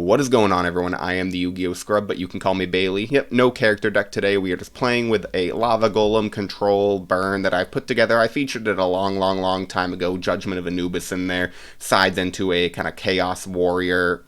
What is going on, everyone? I am the YuGiOhScrub, but you can call me Bailey. Yep, no character deck today. We are just playing with a Lava Golem control burn that I put together. I featured it a long time ago. Judgment of Anubis in there. Sides into a kind of Chaos Warrior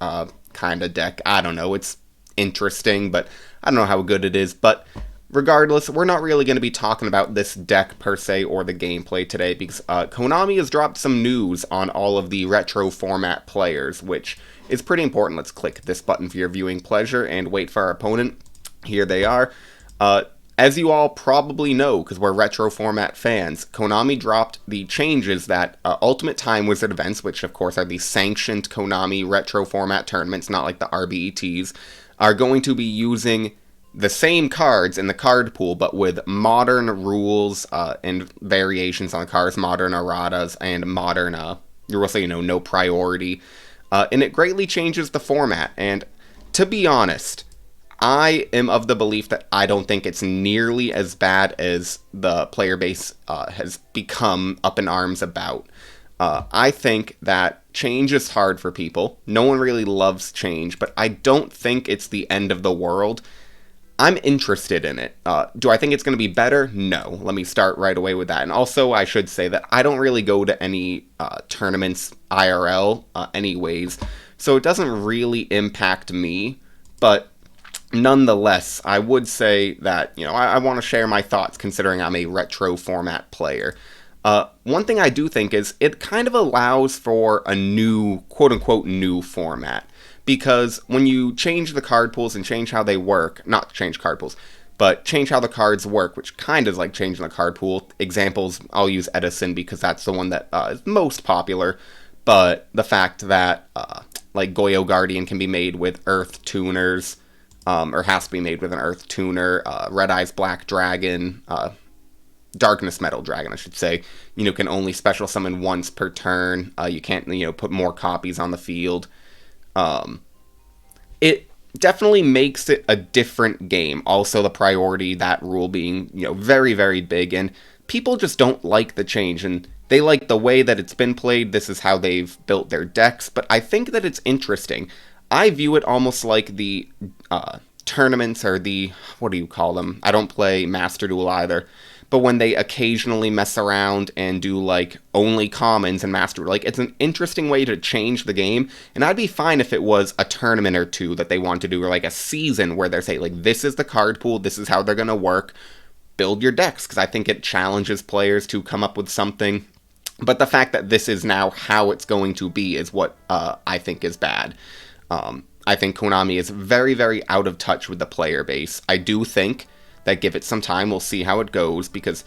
kind of deck. I don't know. It's interesting, but I don't know how good it is. But regardless, we're not really going to be talking about this deck per se or the gameplay today because Konami has dropped some news on all of the retro format players, which is pretty important. Let's click this button for your viewing pleasure and wait for our opponent. Here they are. As you all probably know, because we're retro format fans, Konami dropped the changes that Ultimate Time Wizard events, which of course are the sanctioned Konami retro format tournaments, not like the RBETs, are going to be using the same cards in the card pool, but with modern rules and variations on the cards, modern erratas, and modern, we'll say, no priority. And it greatly changes the format. And to be honest, I am of the belief that I don't think it's nearly as bad as the player base has become up in arms about. I think that change is hard for people. No one really loves change, but I don't think it's the end of the world. I'm interested in it. Do I think it's going to be better? No. Let me start right away with that. And also, I should say that I don't really go to any tournaments IRL anyways, so it doesn't really impact me. But nonetheless, I would say that, I want to share my thoughts considering I'm a retro format player. One thing I do think is it kind of allows for a new, quote-unquote, new format. Because when you change the card pools and change how they work, not change card pools, but change how the cards work, which kind of is like changing the card pool. Examples, I'll use Edison because that's the one that is most popular. But the fact that, like, Goyo Guardian can be made with Earth Tuners, or has to be made with an Earth Tuner, Red Eyes Black Dragon, Darkness Metal Dragon, I should say, can only special summon once per turn. You can't, put more copies on the field. It definitely makes it a different game. Also, the priority, that rule being, very big, and people just don't like the change, and they like the way that it's been played. This is how they've built their decks, but I think that it's interesting. I view it almost like the tournaments, or the, what do you call them? I don't play Master Duel either. But when they occasionally mess around and do, like, only commons and master, like, it's an interesting way to change the game, and I'd be fine if it was a tournament or two that they want to do, or, like, a season where they're saying, like, this is the card pool, this is how they're gonna work, build your decks, because I think it challenges players to come up with something. But the fact that this is now how it's going to be is what I think is bad. I think Konami is very out of touch with the player base. I do think that give it some time, we'll see how it goes, because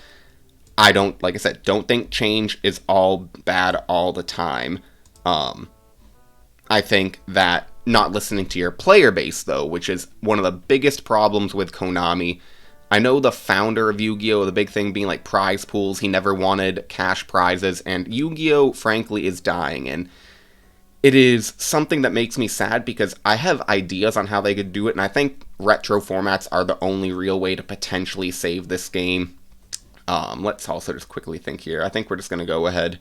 I don't, like I said, don't think change is all bad all the time. I think that not listening to your player base, though, which is one of the biggest problems with Konami. I know the founder of Yu-Gi-Oh!, the big thing being like prize pools, he never wanted cash prizes, and Yu-Gi-Oh!, frankly, is dying, and it is something that makes me sad because I have ideas on how they could do it, and I think retro formats are the only real way to potentially save this game. Let's also just quickly think here. I think we're just going to go ahead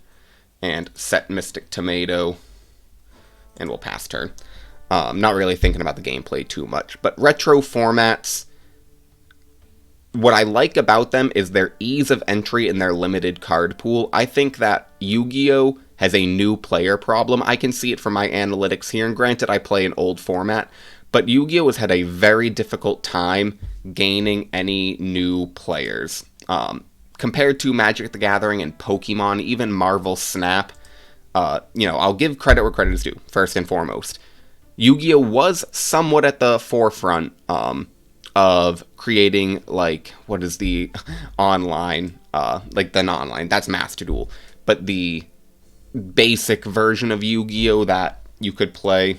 and set Mystic Tomato, and we'll pass turn. Not really thinking about the gameplay too much, but retro formats, what I like about them is their ease of entry and their limited card pool. I think that Yu-Gi-Oh! Has a new player problem. I can see it from my analytics here, and granted I play an old format, but Yu-Gi-Oh! Has had a very difficult time gaining any new players. Compared to Magic the Gathering and Pokemon, even Marvel Snap, I'll give credit where credit is due, first and foremost. Yu-Gi-Oh! Was somewhat at the forefront of creating, like, what is the online, like the non-online, that's Master Duel, but the basic version of Yu-Gi-Oh! That you could play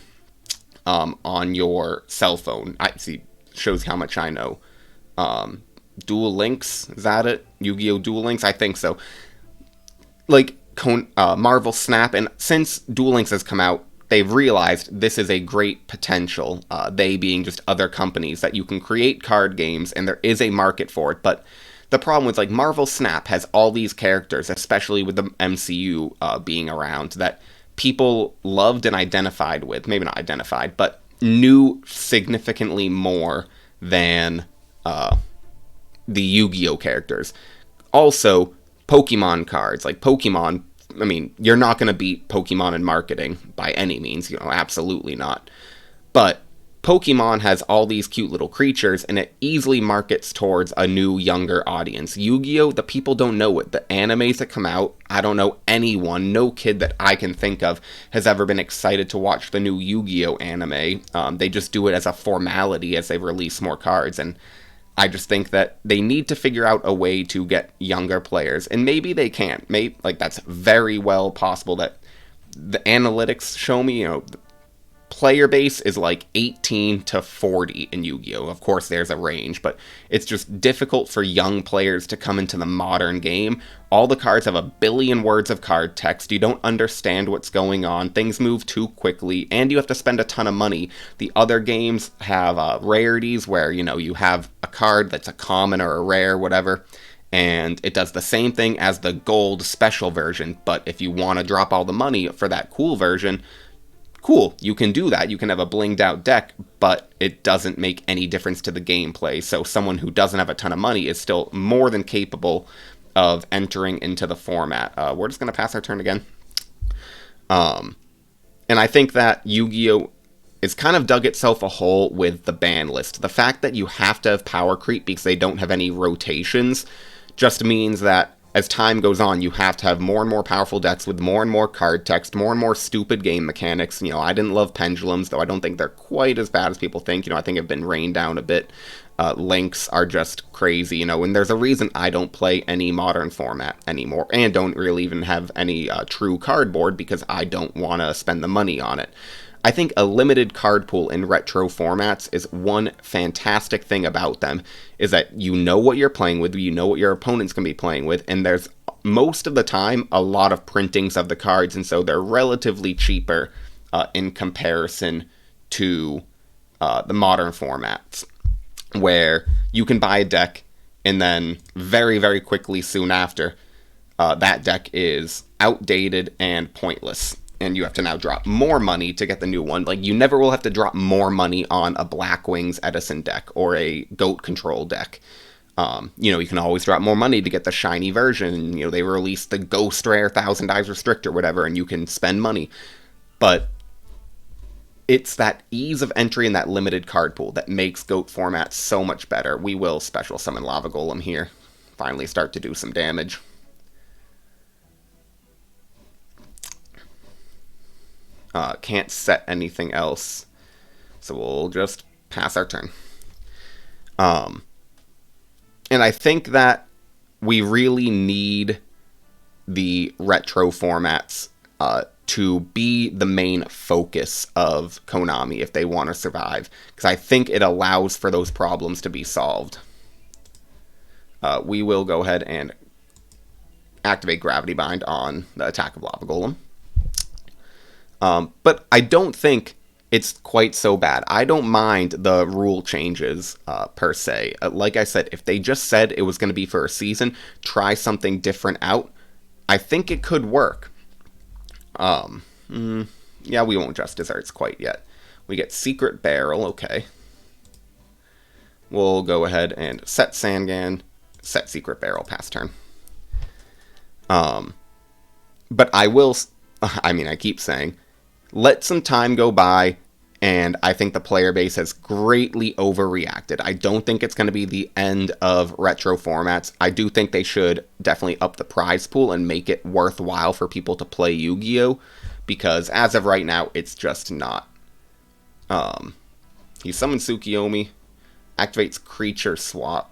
on your cell phone. I see, shows how much I know. Duel Links, is that it? Yu-Gi-Oh! Duel Links? I think so. Like, Marvel Snap, and since Duel Links has come out, they've realized this is a great potential, they being just other companies, that you can create card games, and there is a market for it, but the problem was, like, Marvel Snap has all these characters, especially with the MCU being around, that people loved and identified with. Maybe not identified, but new significantly more than the Yu-Gi-Oh characters. Also, Pokemon cards, like Pokemon, I mean, you're not going to beat Pokemon in marketing by any means, absolutely not. But Pokemon has all these cute little creatures, and it easily markets towards a new, younger audience. Yu-Gi-Oh, the people don't know it. The animes that come out, I don't know anyone, no kid that I can think of has ever been excited to watch the new Yu-Gi-Oh anime. They just do it as a formality as they release more cards, and I just think that they need to figure out a way to get younger players, and maybe they can't. Maybe, like, that's very well possible that the analytics show me, player base is like 18 to 40 in Yu-Gi-Oh! Of course, there's a range, but it's just difficult for young players to come into the modern game. All the cards have a billion words of card text. You don't understand what's going on. Things move too quickly, and you have to spend a ton of money. The other games have rarities where, you have a card that's a common or a rare, whatever, and it does the same thing as the gold special version, but if you want to drop all the money for that cool version, cool, you can do that. You can have a blinged out deck, but it doesn't make any difference to the gameplay. So someone who doesn't have a ton of money is still more than capable of entering into the format. We're just going to pass our turn again. And I think that Yu-Gi-Oh! Is kind of dug itself a hole with the ban list. The fact that you have to have power creep because they don't have any rotations just means that as time goes on, you have to have more and more powerful decks with more and more card text, more and more stupid game mechanics. I didn't love pendulums, though I don't think they're quite as bad as people think. I think have been rained down a bit. Links are just crazy, and there's a reason I don't play any modern format anymore, and don't really even have any true cardboard because I don't want to spend the money on it. I think a limited card pool in retro formats is one fantastic thing about them, is that you know what you're playing with, you know what your opponent's going to be playing with, and there's most of the time a lot of printings of the cards, and so they're relatively cheaper in comparison to the modern formats, where you can buy a deck and then very, very quickly soon after, that deck is outdated and pointless. And you have to now drop more money to get the new one. Like, you never will have to drop more money on a Black Wings Edison deck or a Goat Control deck. You can always drop more money to get the shiny version. They released the Ghost Rare 1000 Eyes Restrict or whatever, and you can spend money. But it's that ease of entry in that limited card pool that makes Goat format so much better. We will special summon Lava Golem here. Finally start to do some damage. Can't set anything else, so we'll just pass our turn. And I think that we really need the retro formats to be the main focus of Konami if they want to survive, because I think it allows for those problems to be solved. We will go ahead and activate Gravity Bind on the attack of Lava Golem. But I don't think it's quite so bad. I don't mind the rule changes, per se. Like I said, if they just said it was going to be for a season, try something different out, I think it could work. Yeah, we won't just desserts quite yet. We get Secret Barrel, okay. We'll go ahead and set Sangan, set Secret Barrel, pass turn. But I keep saying, let some time go by, and I think the player base has greatly overreacted. I don't think it's going to be the end of retro formats. I do think they should definitely up the prize pool and make it worthwhile for people to play Yu-Gi-Oh! Because as of right now, it's just not. He summons Tsukiyomi, activates Creature Swap.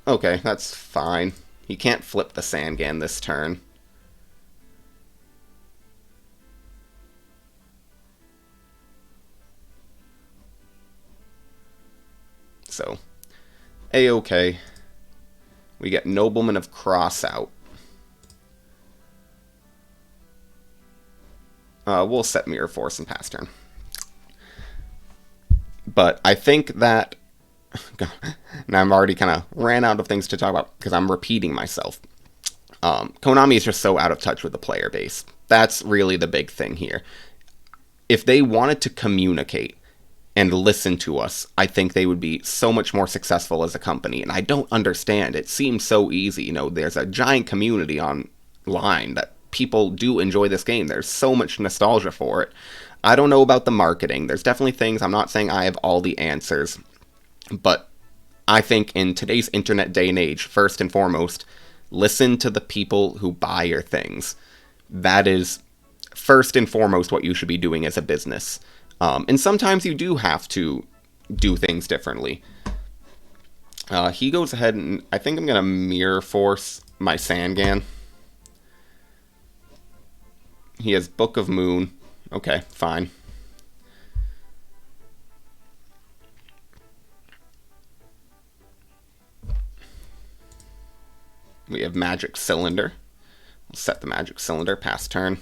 Okay, that's fine. He can't flip the Sangan this turn. So, A-okay. We get Nobleman of Crossout. We'll set Mirror Force and pass turn. But I think that... Now I'm already kind of ran out of things to talk about because I'm repeating myself. Konami is just so out of touch with the player base. That's really the big thing here. If they wanted to communicate and listen to us, I think they would be so much more successful as a company. And I don't understand. It seems so easy. You know, there's a giant community online that people do enjoy this game. There's so much nostalgia for it. I don't know about the marketing. There's definitely things. I'm not saying I have all the answers. But I think in today's internet day and age, first and foremost, listen to the people who buy your things. That is first and foremost what you should be doing as a business. And sometimes you do have to do things differently. He goes ahead and I think I'm going to mirror force my Sangan. He has Book of Moon. Okay, fine. We have Magic Cylinder. We'll set the Magic Cylinder, pass turn.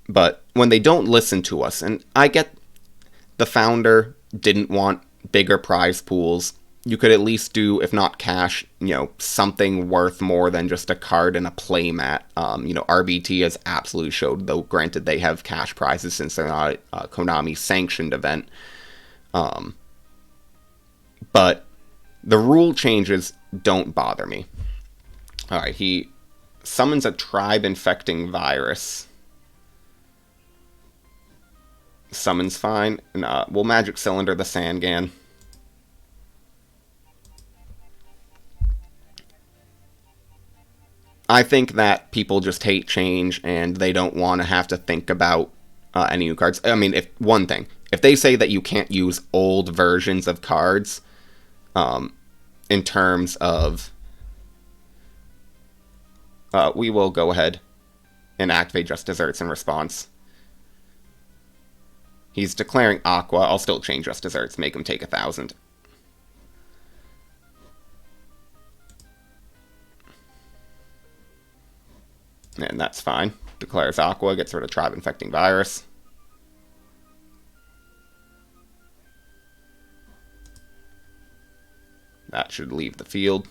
But when they don't listen to us, and I get the founder didn't want bigger prize pools, you could at least do, if not cash, you know, something worth more than just a card and a playmat. You know, RBT has absolutely showed, though granted they have cash prizes since they're not a Konami sanctioned event. But the rule changes don't bother me. Alright, he summons a tribe infecting virus. Summons fine. And we'll Magic Cylinder the Sangan. I think that people just hate change and they don't want to have to think about any new cards. I mean, if they say that you can't use old versions of cards, in terms of, we will go ahead and activate Just Desserts in response. He's declaring Aqua. I'll still change Just Desserts, make him take 1,000. And that's fine. Declares Aqua, gets rid of Tribe Infecting Virus. That should leave the field.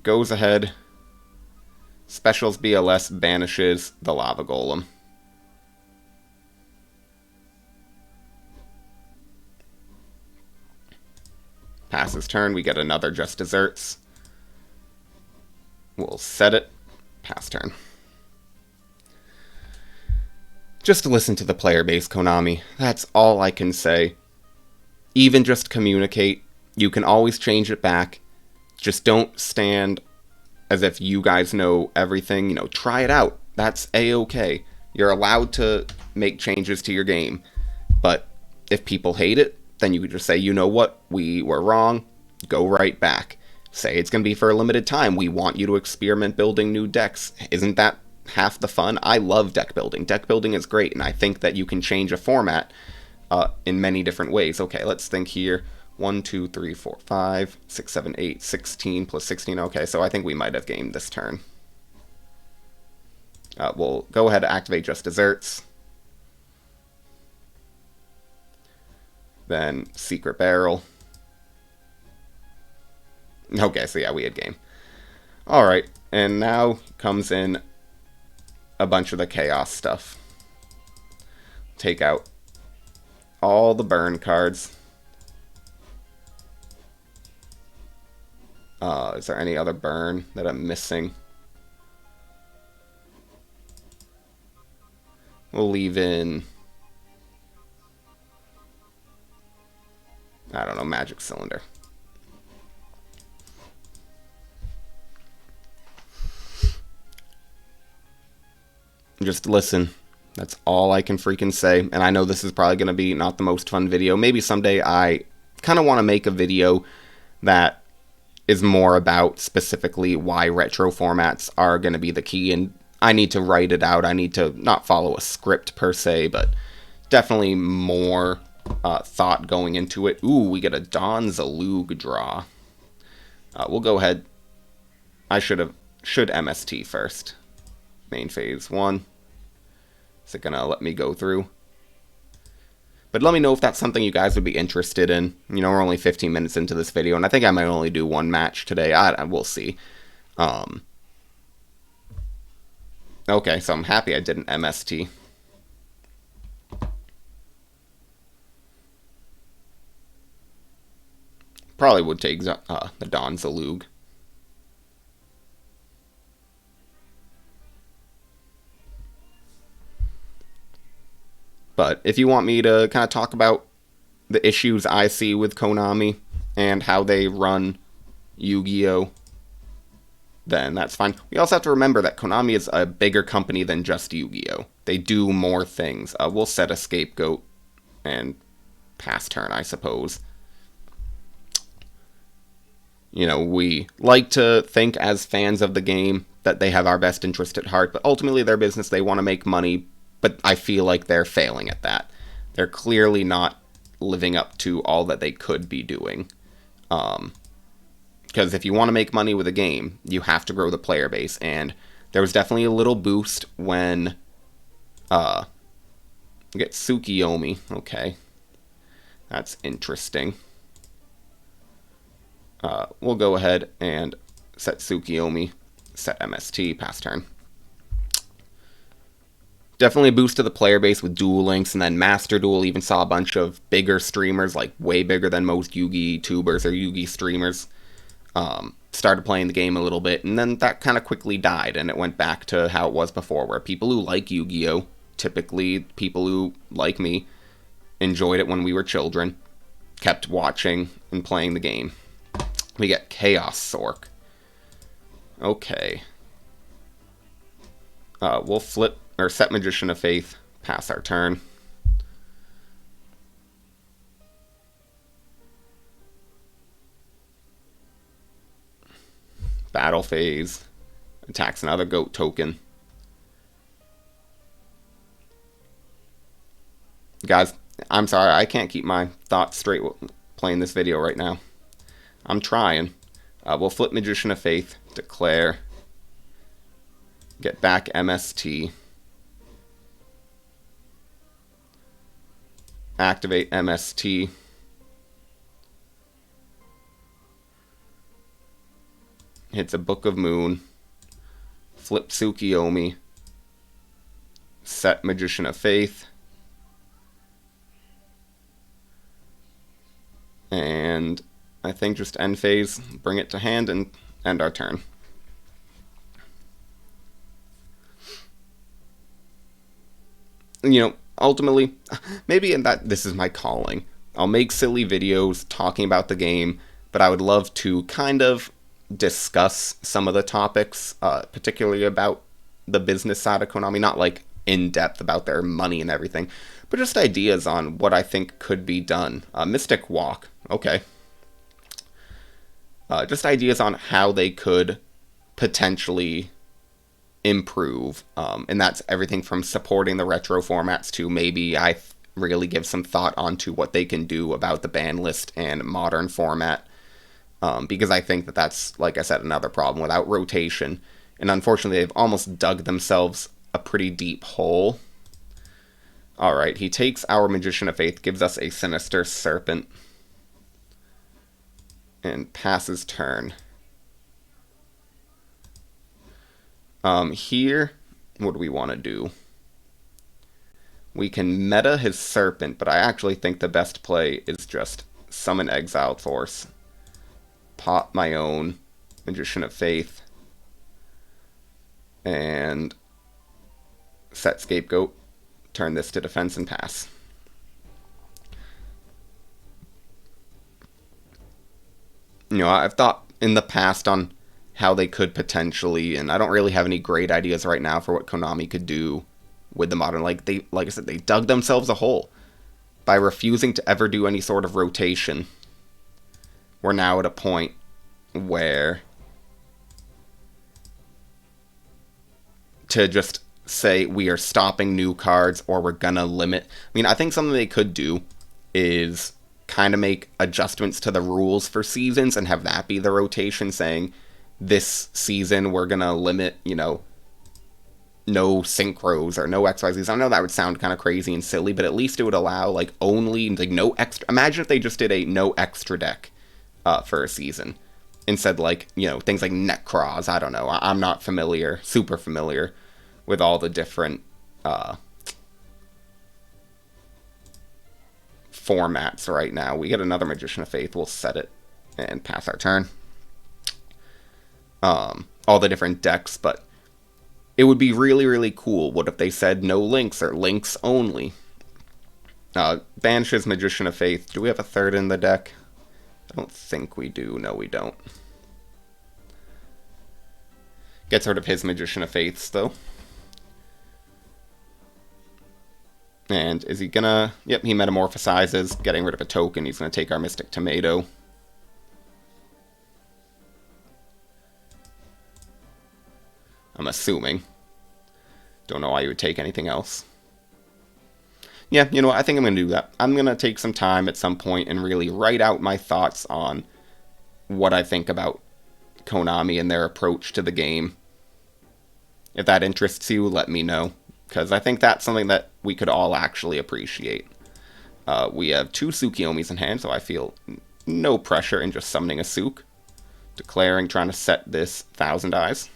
Goes ahead. Specials BLS banishes the Lava Golem. Passes turn, we get another Just Desserts. We'll set it. Pass turn. Just listen to the player base, Konami. That's all I can say. Even just communicate. You can always change it back. Just don't stand as if you guys know everything. You know, try it out. That's A-okay. You're allowed to make changes to your game. But if people hate it, then you could just say, you know what, we were wrong. Go right back. Say it's going to be for a limited time. We want you to experiment building new decks. Isn't that half the fun? I love deck building. Deck building is great, and I think that you can change a format in many different ways. Okay, let's think here. 1, 2, 3, 4, 5, 6, 7, 8, 16 plus 16. Okay, so I think we might have gamed this turn. We'll go ahead and activate Just Desserts. Then Secret Barrel. Okay, so yeah, we had game. Alright, and now comes in a bunch of the chaos stuff. Take out all the burn cards. Is there any other burn that I'm missing? We'll leave in, I don't know, Magic Cylinder. Just listen. That's all I can freaking say. And I know this is probably going to be not the most fun video. Maybe someday I kind of want to make a video that is more about specifically why retro formats are going to be the key. And I need to write it out. I need to not follow a script per se, but definitely more thought going into it. Ooh, we get a Don Zalug draw. We'll go ahead. I should MST first. Main phase 1. Is it gonna let me go through? But let me know if that's something you guys would be interested in. You know, we're only 15 minutes into this video, and I think I might only do one match today. We'll see. Okay, so I'm happy I did an MST. Probably would take the Don Zalug. But if you want me to kind of talk about the issues I see with Konami and how they run Yu-Gi-Oh, then that's fine. We also have to remember that Konami is a bigger company than just Yu-Gi-Oh. They do more things. We'll set a scapegoat and pass turn, I suppose. You know, we like to think as fans of the game that they have our best interest at heart, but ultimately their business, they want to make money, but I feel like they're failing at that. They're clearly not living up to all that they could be doing. Because if you want to make money with a game, you have to grow the player base, and there was definitely a little boost when you get Tsukiyomi. Okay, that's interesting. We'll go ahead and set Tsukiyomi, set MST, pass turn. Definitely a boost to the player base with Duel Links, and then Master Duel even saw a bunch of bigger streamers, like way bigger than most Yugi tubers or Yugi streamers, started playing the game a little bit, and then that kind of quickly died, and it went back to how it was before, where people who like Yu-Gi-Oh, typically people who, like me, enjoyed it when we were children, kept watching and playing the game. We get Chaos Sork. Okay. We'll flip, or set Magician of Faith, pass our turn. Battle phase. Attacks another goat token. Guys, I'm sorry, I can't keep my thoughts straight playing this video right now. I'm trying. We'll flip Magician of Faith, declare, get back MST, activate MST, hits a Book of Moon, flip Tsukiyomi, set Magician of Faith, and I think just end phase, bring it to hand, and end our turn. You know, ultimately, maybe in that this is my calling. I'll make silly videos talking about the game, but I would love to kind of discuss some of the topics, particularly about the business side of Konami, not like in depth about their money and everything, but just ideas on what I think could be done. Mystic Walk, okay. Just ideas on how they could potentially improve. And that's everything from supporting the retro formats to maybe I really give some thought onto what they can do about the ban list and modern format. Because I think that that's, like I said, another problem without rotation. And unfortunately, they've almost dug themselves a pretty deep hole. Alright, he takes our Magician of Faith, gives us a Sinister Serpent, and passes turn. Here, what do we want to do? We can meta his Serpent, but I actually think the best play is just summon Exile Force, pop my own Magician of Faith, and set Scapegoat, turn this to defense and pass. You know, I've thought in the past on how they could potentially, and I don't really have any great ideas right now for what Konami could do with the modern, like I said, they dug themselves a hole by refusing to ever do any sort of rotation. We're now at a point where to just say we are stopping new cards or we're gonna limit. I mean, I think something they could do is kind of make adjustments to the rules for seasons and have that be the rotation, saying this season we're gonna limit, you know, no synchros or no XYZs. I know that would sound kind of crazy and silly, but at least it would allow like only like no extra. Imagine if they just did a no extra deck for a season instead, like, you know, things like Necroz. I don't know. I'm not super familiar with all the different formats right now. We get another Magician of Faith. We'll set it and pass our turn. All the different decks, but it would be really, really cool. What if they said no links or links only? Banishes Magician of Faith. Do we have a third in the deck? I don't think we do. No, we don't. Gets rid of his Magician of Faiths, though. And is he gonna... Yep, he metamorphosizes, getting rid of a token. He's gonna take our Mystic Tomato. I'm assuming. Don't know why you would take anything else. Yeah, you know what? I think I'm going to do that. I'm going to take some time at some point and really write out my thoughts on what I think about Konami and their approach to the game. If that interests you, let me know, because I think that's something that we could all actually appreciate. We have 2 Tsukiyomis in hand, so I feel no pressure in just summoning a Tsuk. Declaring, trying to set this Thousand Eyes.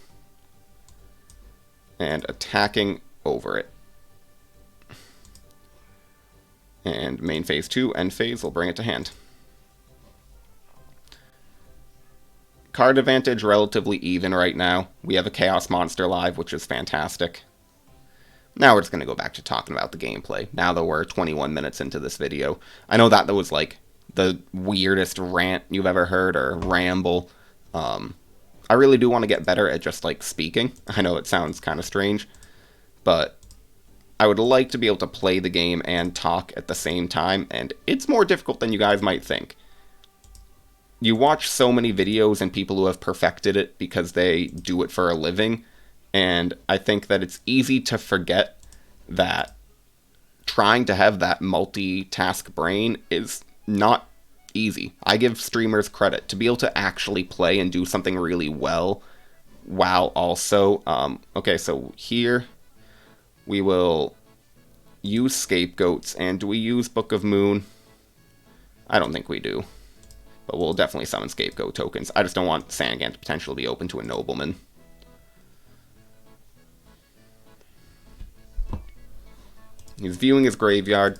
And attacking over it. And main phase 2, end phase, will bring it to hand. Card advantage relatively even right now. We have a Chaos Monster live, which is fantastic. Now we're just going to go back to talking about the gameplay, now that we're 21 minutes into this video. I know that was like the weirdest rant you've ever heard, or ramble. I really do want to get better at just like speaking. I know it sounds kind of strange, but I would like to be able to play the game and talk at the same time, and it's more difficult than you guys might think. You watch so many videos and people who have perfected it because they do it for a living, and I think that it's easy to forget that trying to have that multitask brain is not easy. I give streamers credit to be able to actually play and do something really well while also... okay, so here we will use Scapegoats, and do we use Book of Moon? I don't think we do, but we'll definitely summon Scapegoat tokens. I just don't want Sangan to potentially be open to a Nobleman. He's viewing his graveyard.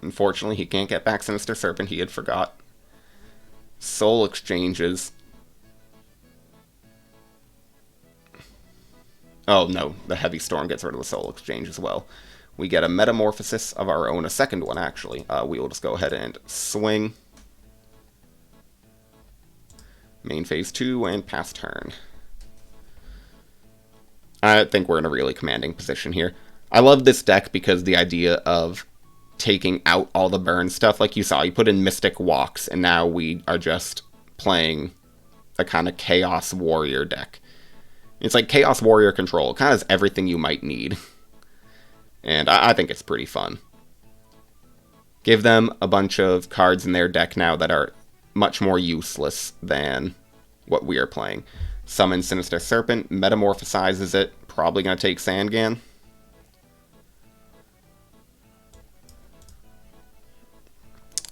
Unfortunately, he can't get back Sinister Serpent. He had forgot. Soul exchanges. Oh, no. The Heavy Storm gets rid of the Soul exchange as well. We get a Metamorphosis of our own. A second one, actually. We will just go ahead and swing. Main phase 2 and pass turn. I think we're in a really commanding position here. I love this deck because the idea of taking out all the burn stuff, like you saw, you put in Mystic Walks, and now we are just playing a kind of Chaos Warrior deck. It's like Chaos Warrior control. It kind of has everything you might need. And I think it's pretty fun. Give them a bunch of cards in their deck now that are much more useless than what we are playing. Summon Sinister Serpent, metamorphosizes it, probably going to take Sangan.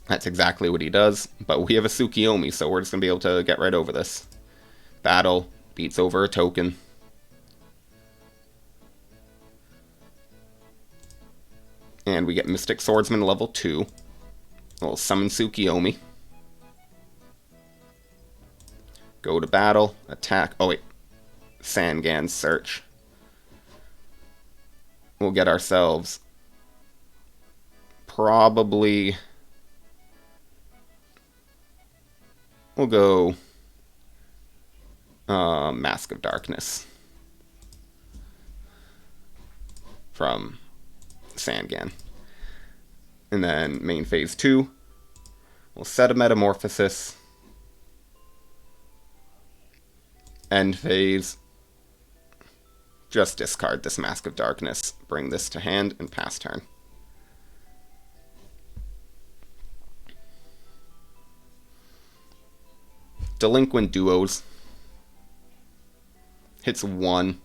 That's exactly what he does, but we have a Tsukiyomi, so we're just going to be able to get right over this. Battle, beats over a token. And we get Mystic Swordsman level 2. We'll summon Tsukiyomi. Go to battle, attack. Oh wait, Sangan search. We'll get ourselves probably... We'll go Mask of Darkness from Sangan. And then main phase 2, we'll set a Metamorphosis. End phase, just discard this Mask of Darkness, bring this to hand, and pass turn. Delinquent Duos. Hits 1.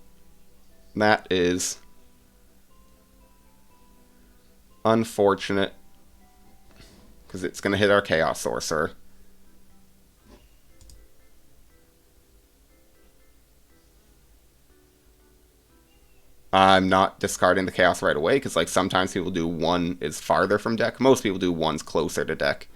That is unfortunate, because it's going to hit our Chaos Sorcerer. I'm not discarding the Chaos right away, because like sometimes people do one is farther from deck. Most people do one's closer to deck.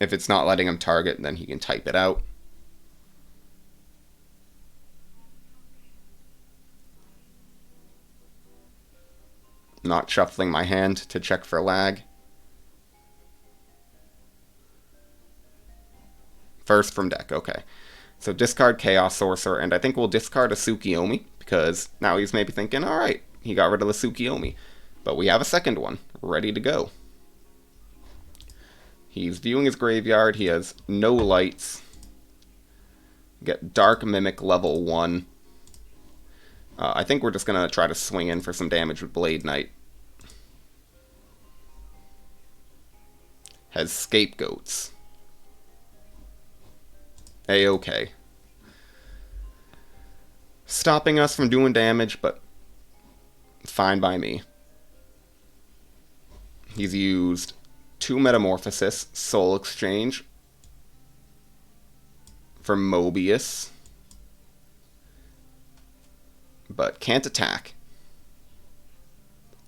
If it's not letting him target, then he can type it out. Not shuffling my hand to check for lag. First from deck, okay. So discard Chaos Sorcerer, and I think we'll discard a Tsukiyomi, because now he's maybe thinking, alright, he got rid of the Tsukiyomi. But we have a second one, ready to go. He's viewing his graveyard, he has no lights. Get Dark Mimic level 1. I think we're just going to try to swing in for some damage with Blade Knight. Has Scapegoats. A-okay. Stopping us from doing damage, but fine by me. He's used 2 Metamorphosis, Soul Exchange for Mobius, but can't attack.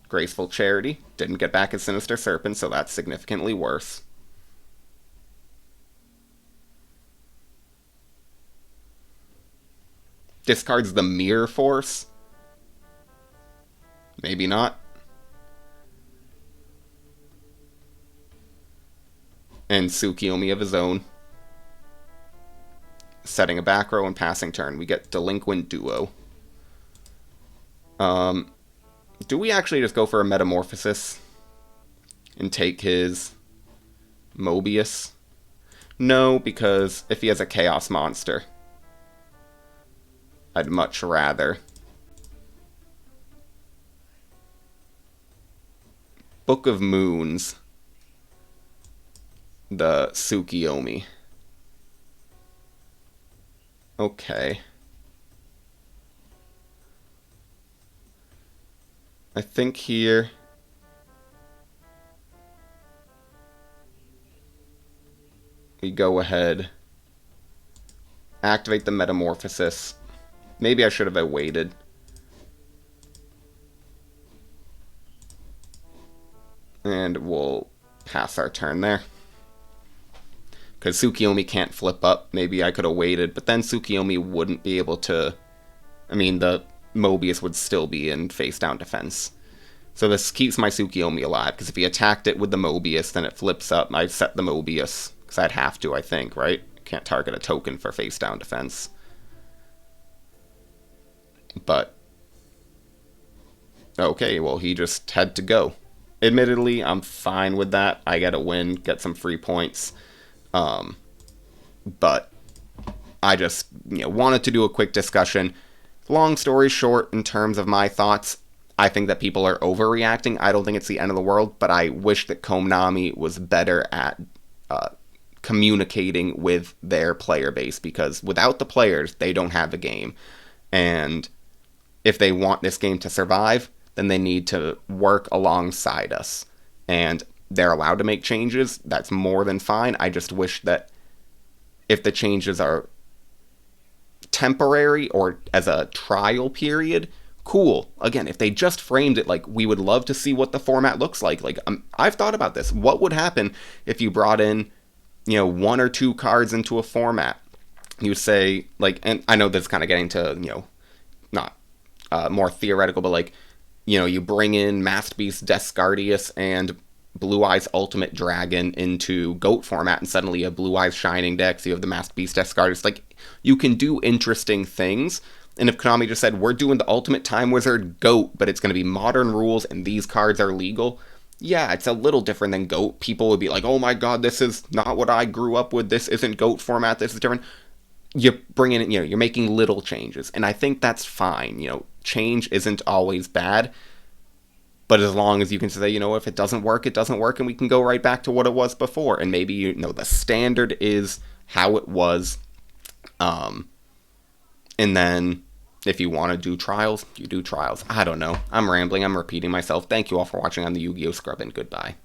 Graceful Charity, didn't get back his Sinister Serpent, so that's significantly worse. Discards the Mirror Force. Maybe not. And Tsukiyomi of his own. Setting a back row and passing turn. We get Delinquent Duo. Do we actually just go for a Metamorphosis and take his Mobius? No, because if he has a Chaos Monster, I'd much rather. Book of Moons. The Tsukiyomi. Okay. I think here we go ahead, activate the Metamorphosis. Maybe I should have waited. And we'll pass our turn there. Because Tsukiyomi can't flip up. Maybe I could have waited, but then Tsukiyomi wouldn't be able to... I mean, the Mobius would still be in face-down defense. So this keeps my Tsukiyomi alive, because if he attacked it with the Mobius, then it flips up. I'd set the Mobius, because I'd have to, I think, right? Can't target a token for face-down defense. But... okay, well, he just had to go. Admittedly, I'm fine with that. I get a win, get some free points. But I just, wanted to do a quick discussion. Long story short, in terms of my thoughts, I think that people are overreacting. I don't think it's the end of the world, but I wish that Konami was better at communicating with their player base, because without the players, they don't have a game. And if they want this game to survive, then they need to work alongside us. And they're allowed to make changes. That's more than fine. I just wish that if the changes are temporary or as a trial period, cool. Again, if they just framed it like we would love to see what the format looks like. I've thought about this. What would happen if you brought in, 1 or 2 cards into a format? You say, and I know this is kind of getting to, not more theoretical, but you bring in Masked Beast, Descardius, and Blue Eyes Ultimate Dragon into GOAT format, and suddenly you have Blue Eyes Shining decks, you have the Masked Beast, Descardius. You can do interesting things. And if Konami just said, we're doing the Ultimate Time Wizard GOAT, but it's going to be modern rules and these cards are legal, yeah, it's a little different than GOAT. People would be like, oh my god, this is not what I grew up with, this isn't GOAT format, this is different. You're bringing in, you're making little changes, and I think that's fine. Change isn't always bad. But as long as you can say, if it doesn't work, it doesn't work, and we can go right back to what it was before. And maybe, the standard is how it was. And then if you want to do trials, you do trials. I don't know. I'm rambling. I'm repeating myself. Thank you all for watching on the Yu-Gi-Oh! Scrub, and goodbye.